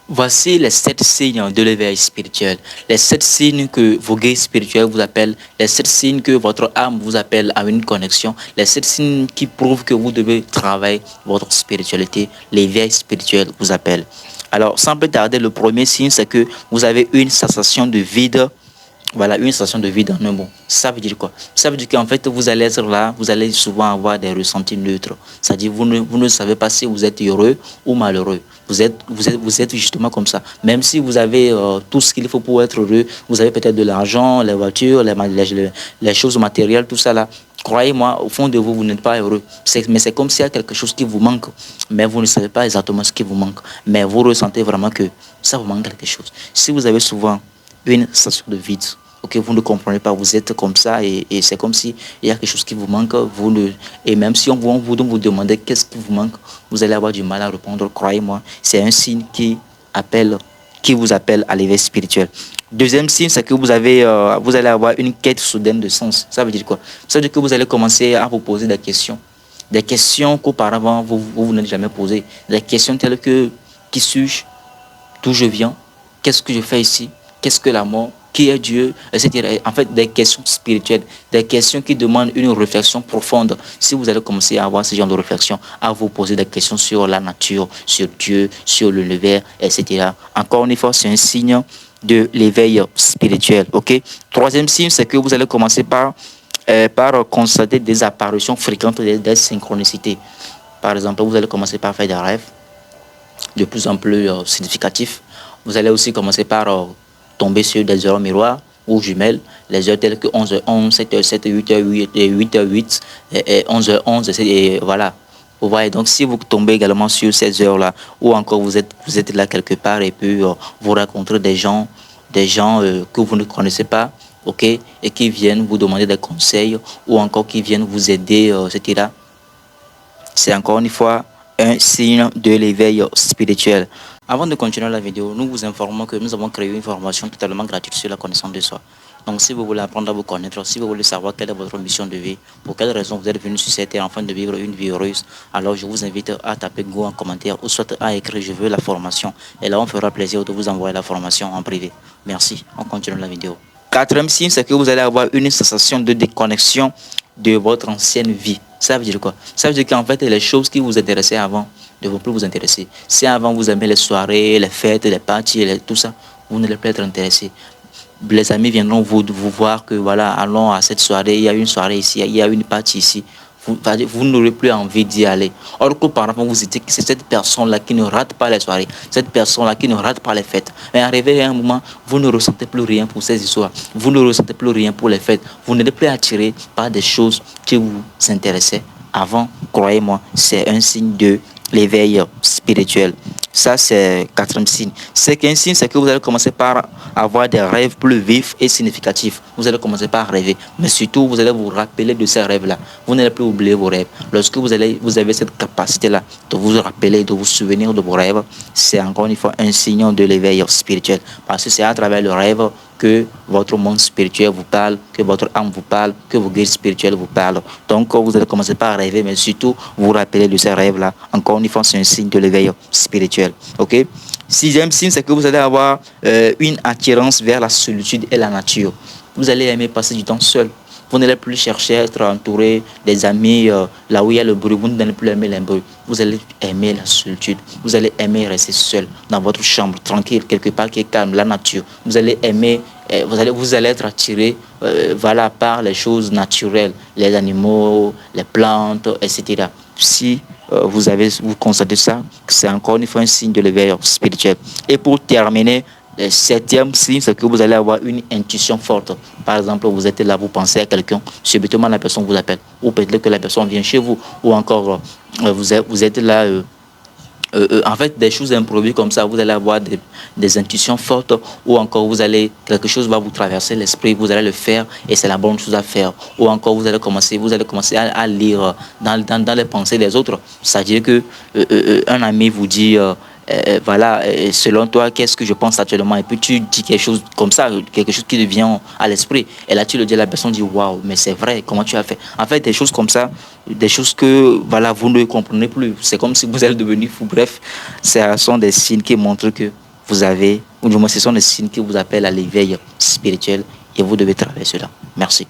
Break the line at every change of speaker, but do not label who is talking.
Voici les 7 signes de l'éveil spirituel. Les 7 signes que vos guides spirituels vous appellent. Les 7 signes que votre âme vous appelle à une connexion. Les 7 signes qui prouvent que vous devez travailler votre spiritualité. L'éveil spirituel vous appelle. Alors, sans plus tarder, le premier signe, c'est que vous avez une sensation de vide. Voilà, une sensation de vide en un mot. Ça veut dire quoi? Ça veut dire qu'en fait, vous allez être là, vous allez souvent avoir des ressentis neutres. C'est-à-dire, vous ne savez pas si vous êtes heureux ou malheureux. Vous êtes justement comme ça. Même si vous avez tout ce qu'il faut pour être heureux, vous avez peut-être de l'argent, les voitures, les choses matérielles, tout ça là. Croyez-moi, au fond de vous, vous n'êtes pas heureux. Mais c'est comme s'il y a quelque chose qui vous manque. Mais vous ne savez pas exactement ce qui vous manque. Mais vous ressentez vraiment que ça vous manque quelque chose. Si vous avez souvent une sensation de vide, ok, vous ne comprenez pas, vous êtes comme ça et c'est comme si il y a quelque chose qui vous manque, et même si vous demandez qu'est-ce qui vous manque, vous allez avoir du mal à répondre, croyez-moi, c'est un signe qui vous appelle à l'éveil spirituel. Deuxième signe, c'est que vous allez avoir une quête soudaine de sens. Ça veut dire quoi? Ça veut dire que vous allez commencer à vous poser des questions qu'auparavant vous n'avez jamais posées, des questions telles que qui suis-je, d'où je viens, qu'est-ce que je fais ici, qu'est-ce que la mort, qui est Dieu, etc. En fait, des questions spirituelles, des questions qui demandent une réflexion profonde. Si vous allez commencer à avoir ce genre de réflexion, à vous poser des questions sur la nature, sur Dieu, sur l'univers, etc. Encore une fois, c'est un signe de l'éveil spirituel. Ok. Troisième signe, c'est que vous allez commencer par constater des apparitions fréquentes des synchronicités. Par exemple, vous allez commencer par faire des rêves de plus en plus significatifs. Vous allez aussi commencer par tomber sur des heures miroirs ou jumelles, les heures telles que 11h11, 7h7, 8h8, 8h8, et 11h11, et voilà. Vous voyez, donc si vous tombez également sur ces heures-là, ou encore vous êtes là quelque part et puis vous rencontrez des gens que vous ne connaissez pas, ok, et qui viennent vous demander des conseils, ou encore qui viennent vous aider, etc. C'est encore une fois un signe de l'éveil spirituel. Avant de continuer la vidéo, nous vous informons que nous avons créé une formation totalement gratuite sur la connaissance de soi. Donc si vous voulez apprendre à vous connaître, si vous voulez savoir quelle est votre mission de vie, pour quelle raison vous êtes venu sur cette terre afin de vivre une vie heureuse, alors je vous invite à taper Go en commentaire ou soit à écrire je veux la formation. Et là on fera plaisir de vous envoyer la formation en privé. Merci, on continue la vidéo. Quatrième signe, c'est que vous allez avoir une sensation de déconnexion de votre ancienne vie. Ça veut dire quoi? Ça veut dire qu'en fait, les choses qui vous intéressaient avant ne vont plus vous intéresser. Si avant vous aimez les soirées, les fêtes, les parties, tout ça, vous n'allez plus être intéressé. Les amis viendront vous voir que voilà, allons à cette soirée, il y a une soirée ici, il y a une partie ici. Vous n'aurez plus envie d'y aller. Or qu'auparavant, vous étiez que c'est cette personne-là qui ne rate pas les soirées, cette personne-là qui ne rate pas les fêtes. Mais arrivé à un moment, vous ne ressentez plus rien pour ces histoires. Vous ne ressentez plus rien pour les fêtes. Vous n'êtes plus attiré par des choses qui vous intéressaient avant. Croyez-moi, c'est un signe de l'éveil spirituel. Ça, c'est quatrième signe. Cinquième signe, c'est que vous allez commencer par avoir des rêves plus vifs et significatifs. Vous allez commencer par rêver. Mais surtout, vous allez vous rappeler de ces rêves-là. Vous n'allez plus oublier vos rêves. Lorsque vous avez cette capacité-là de vous rappeler, de vous souvenir de vos rêves, c'est encore une fois un signe de l'éveil spirituel. Parce que c'est à travers le rêve que votre monde spirituel vous parle, que votre âme vous parle, que vos guides spirituels vous parlent. Donc, vous allez commencer par rêver, mais surtout, vous rappeler de ces rêves-là. Encore une fois, c'est un signe de l'éveil spirituel. OK? Sixième signe, c'est que vous allez avoir une attirance vers la solitude et la nature. Vous allez aimer passer du temps seul. Vous n'allez plus chercher à être entouré des amis là où il y a le bruit. Vous n'allez plus aimer les bruits. Vous allez aimer la solitude. Vous allez aimer rester seul dans votre chambre, tranquille, quelque part qui est calme, la nature. Vous allez aimer, vous allez être attiré voilà, par les choses naturelles, les animaux, les plantes, etc. Si vous constatez ça, c'est encore une fois un signe de l'éveil spirituel. Et pour terminer, le septième signe, c'est que vous allez avoir une intuition forte. Par exemple, vous êtes là, vous pensez à quelqu'un, subitement la personne vous appelle. Ou peut-être que la personne vient chez vous. Ou encore, vous êtes là, en fait, des choses improvisées comme ça, vous allez avoir des intuitions fortes. Ou encore, quelque chose va vous traverser l'esprit, vous allez le faire et c'est la bonne chose à faire. Ou encore, vous allez commencer à lire dans les pensées des autres. C'est-à-dire que un ami vous dit... voilà, selon toi, qu'est-ce que je pense actuellement? Et puis tu dis quelque chose comme ça, quelque chose qui te vient à l'esprit. Et là, tu le dis à la personne, dit waouh, mais c'est vrai, comment tu as fait? En fait, des choses comme ça, des choses que voilà, vous ne comprenez plus. C'est comme si vous êtes devenu fou. Bref, ce sont des signes qui montrent que vous avez, ou du moins ce sont des signes qui vous appellent à l'éveil spirituel et vous devez travailler cela. Merci.